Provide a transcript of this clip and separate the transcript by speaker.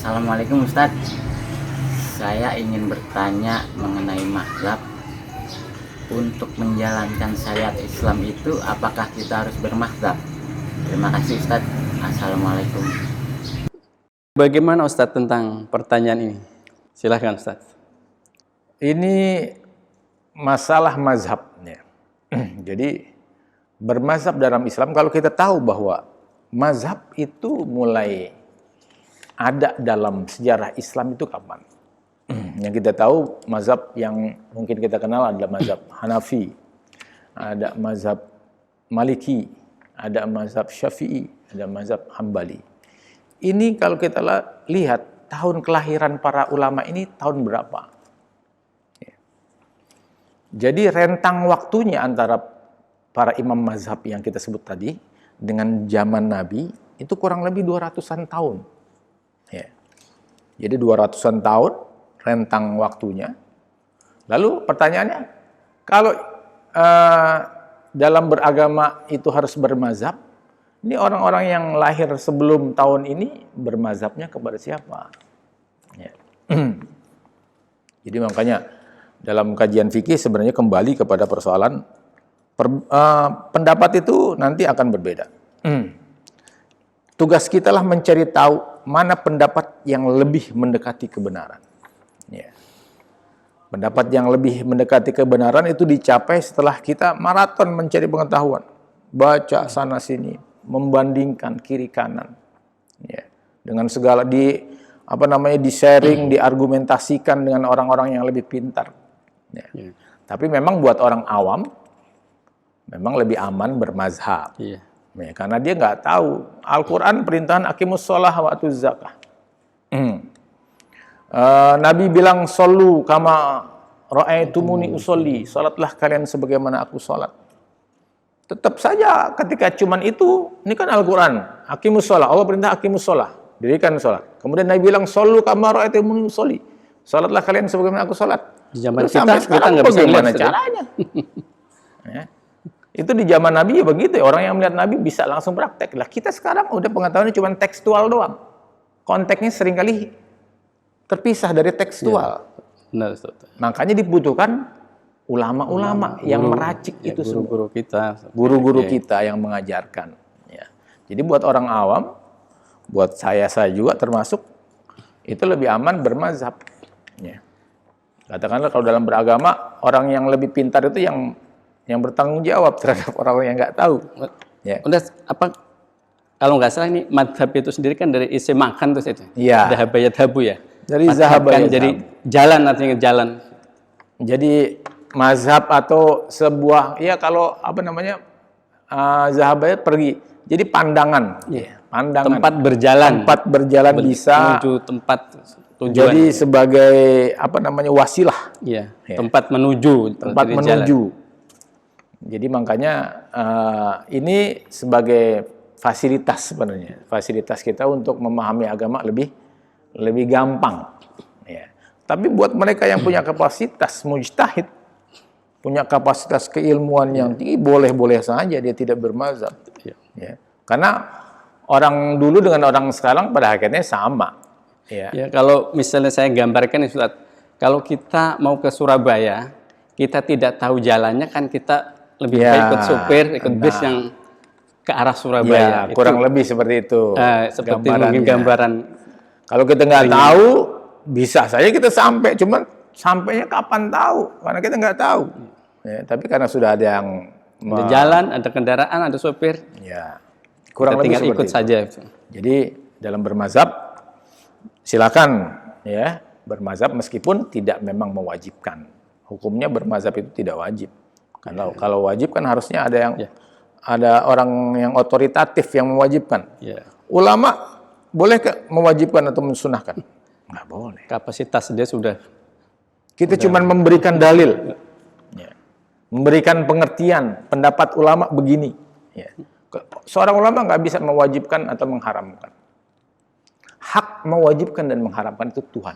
Speaker 1: Assalamualaikum Ustadz. Saya ingin bertanya mengenai mazhab. Untuk menjalankan syariat Islam itu apakah kita harus bermazhab? Terima kasih Ustadz. Assalamualaikum.
Speaker 2: Bagaimana Ustadz tentang pertanyaan ini? Silahkan Ustadz.
Speaker 3: Ini masalah mazhabnya. Jadi bermazhab dalam Islam, kalau kita tahu bahwa mazhab itu mulai ada dalam sejarah Islam itu kapan? Yang kita tahu mazhab yang mungkin kita kenal adalah mazhab Hanafi, ada mazhab Maliki, ada mazhab Syafi'i, ada mazhab Hambali. Ini kalau kita lihat tahun kelahiran para ulama ini tahun berapa? Jadi rentang waktunya antara para imam mazhab yang kita sebut tadi dengan zaman Nabi itu kurang lebih 200-an tahun. Ya. Jadi 200-an tahun rentang waktunya. Lalu pertanyaannya, kalau dalam beragama itu harus bermazhab, ini orang-orang yang lahir sebelum tahun ini bermazhabnya kepada siapa? Ya. Jadi makanya dalam kajian fikih sebenarnya kembali kepada persoalan pendapat itu nanti akan berbeda. Tugas kita lah mencari tahu mana pendapat yang lebih mendekati kebenaran. Ya. Pendapat yang lebih mendekati kebenaran itu dicapai setelah kita maraton mencari pengetahuan, baca sana sini, membandingkan kiri kanan, ya. Dengan segala di-sharing, diargumentasikan dengan orang-orang yang lebih pintar. Ya. Ya. Tapi memang buat orang awam memang lebih aman bermazhab. Iya. Ya, karena dia nggak tahu Al-Quran perintahan aqimus sholah wa atuz zakah. Nabi bilang shollu kama ra'aitumuni usolli, salatlah kalian sebagaimana aku salat. Tetap saja ketika cuman itu, ini kan Al-Quran, aqimus sholah, Allah perintah aqimus sholah, dirikan sholat. Kemudian Nabi bilang shollu kama ra'aitumuni usolli, salatlah kalian sebagaimana aku salat.
Speaker 2: Di zaman
Speaker 3: kita nggak bisa gimana caranya. Ya. Itu di zaman Nabi ya begitu, orang yang melihat Nabi bisa langsung praktek. Lah kita sekarang udah pengetahuannya cuma tekstual doang. Konteksnya seringkali terpisah dari tekstual. Ya, benar, makanya dibutuhkan ulama-ulama yang meracik itu
Speaker 2: guru-guru kita.
Speaker 3: Guru-guru kita yang mengajarkan. Ya. Jadi buat orang awam, buat saya juga termasuk, itu lebih aman bermazhab. Ya. Katakanlah kalau dalam beragama, orang yang lebih pintar itu yang bertanggung jawab terhadap orang yang nggak tahu. Ya.
Speaker 2: Udah apa? Kalau nggak salah ini madhab itu sendiri kan dari isi makan tuh itu.
Speaker 3: Iya.
Speaker 2: Zahabayat habu ya.
Speaker 3: Dari zahabayat.
Speaker 2: Kan jadi jalan artinya jalan.
Speaker 3: Jadi mazhab atau sebuah kalau zahabayat pergi. Jadi pandangan.
Speaker 2: Ya.
Speaker 3: Pandangan.
Speaker 2: Tempat berjalan.
Speaker 3: Tempat berjalan bisa
Speaker 2: menuju tempat tujuan.
Speaker 3: Jadi sebagai wasilah.
Speaker 2: Iya. Ya. Tempat menuju.
Speaker 3: Tempat menuju. Jalan. Jadi makanya ini sebagai fasilitas sebenarnya, fasilitas kita untuk memahami agama lebih gampang. Ya. Tapi buat mereka yang punya kapasitas mujtahid, punya kapasitas keilmuan yang tinggi, boleh-boleh saja dia tidak bermazhab. Ya. Karena orang dulu dengan orang sekarang pada akhirnya sama. Ya.
Speaker 2: Ya, kalau misalnya saya gambarkan, Ustaz, kalau kita mau ke Surabaya, kita tidak tahu jalannya kan kita lebih baik ikut supir, ikut bis yang ke arah Surabaya.
Speaker 3: Ya, kurang lebih seperti itu.
Speaker 2: Seperti mungkin gambaran.
Speaker 3: Kalau kita nggak tahu, bisa saja kita sampai. Cuman sampainya kapan tahu? Karena kita nggak tahu. Ya, tapi karena sudah ada yang
Speaker 2: ada jalan, ada kendaraan, ada supir.
Speaker 3: Ya, kurang lebih
Speaker 2: tinggal ikut
Speaker 3: itu
Speaker 2: saja.
Speaker 3: Jadi dalam bermazhab, silakan ya bermazhab meskipun tidak memang mewajibkan. Hukumnya bermazhab itu tidak wajib. Kalau wajib kan harusnya ada orang yang otoritatif yang mewajibkan. Ya. Ulama boleh mewajibkan atau mensunahkan? Nggak boleh.
Speaker 2: Kapasitas dia sudah.
Speaker 3: Kita cuma memberikan dalil, memberikan pengertian pendapat ulama begini. Ya. Seorang ulama nggak bisa mewajibkan atau mengharamkan. Hak mewajibkan dan mengharamkan itu Tuhan.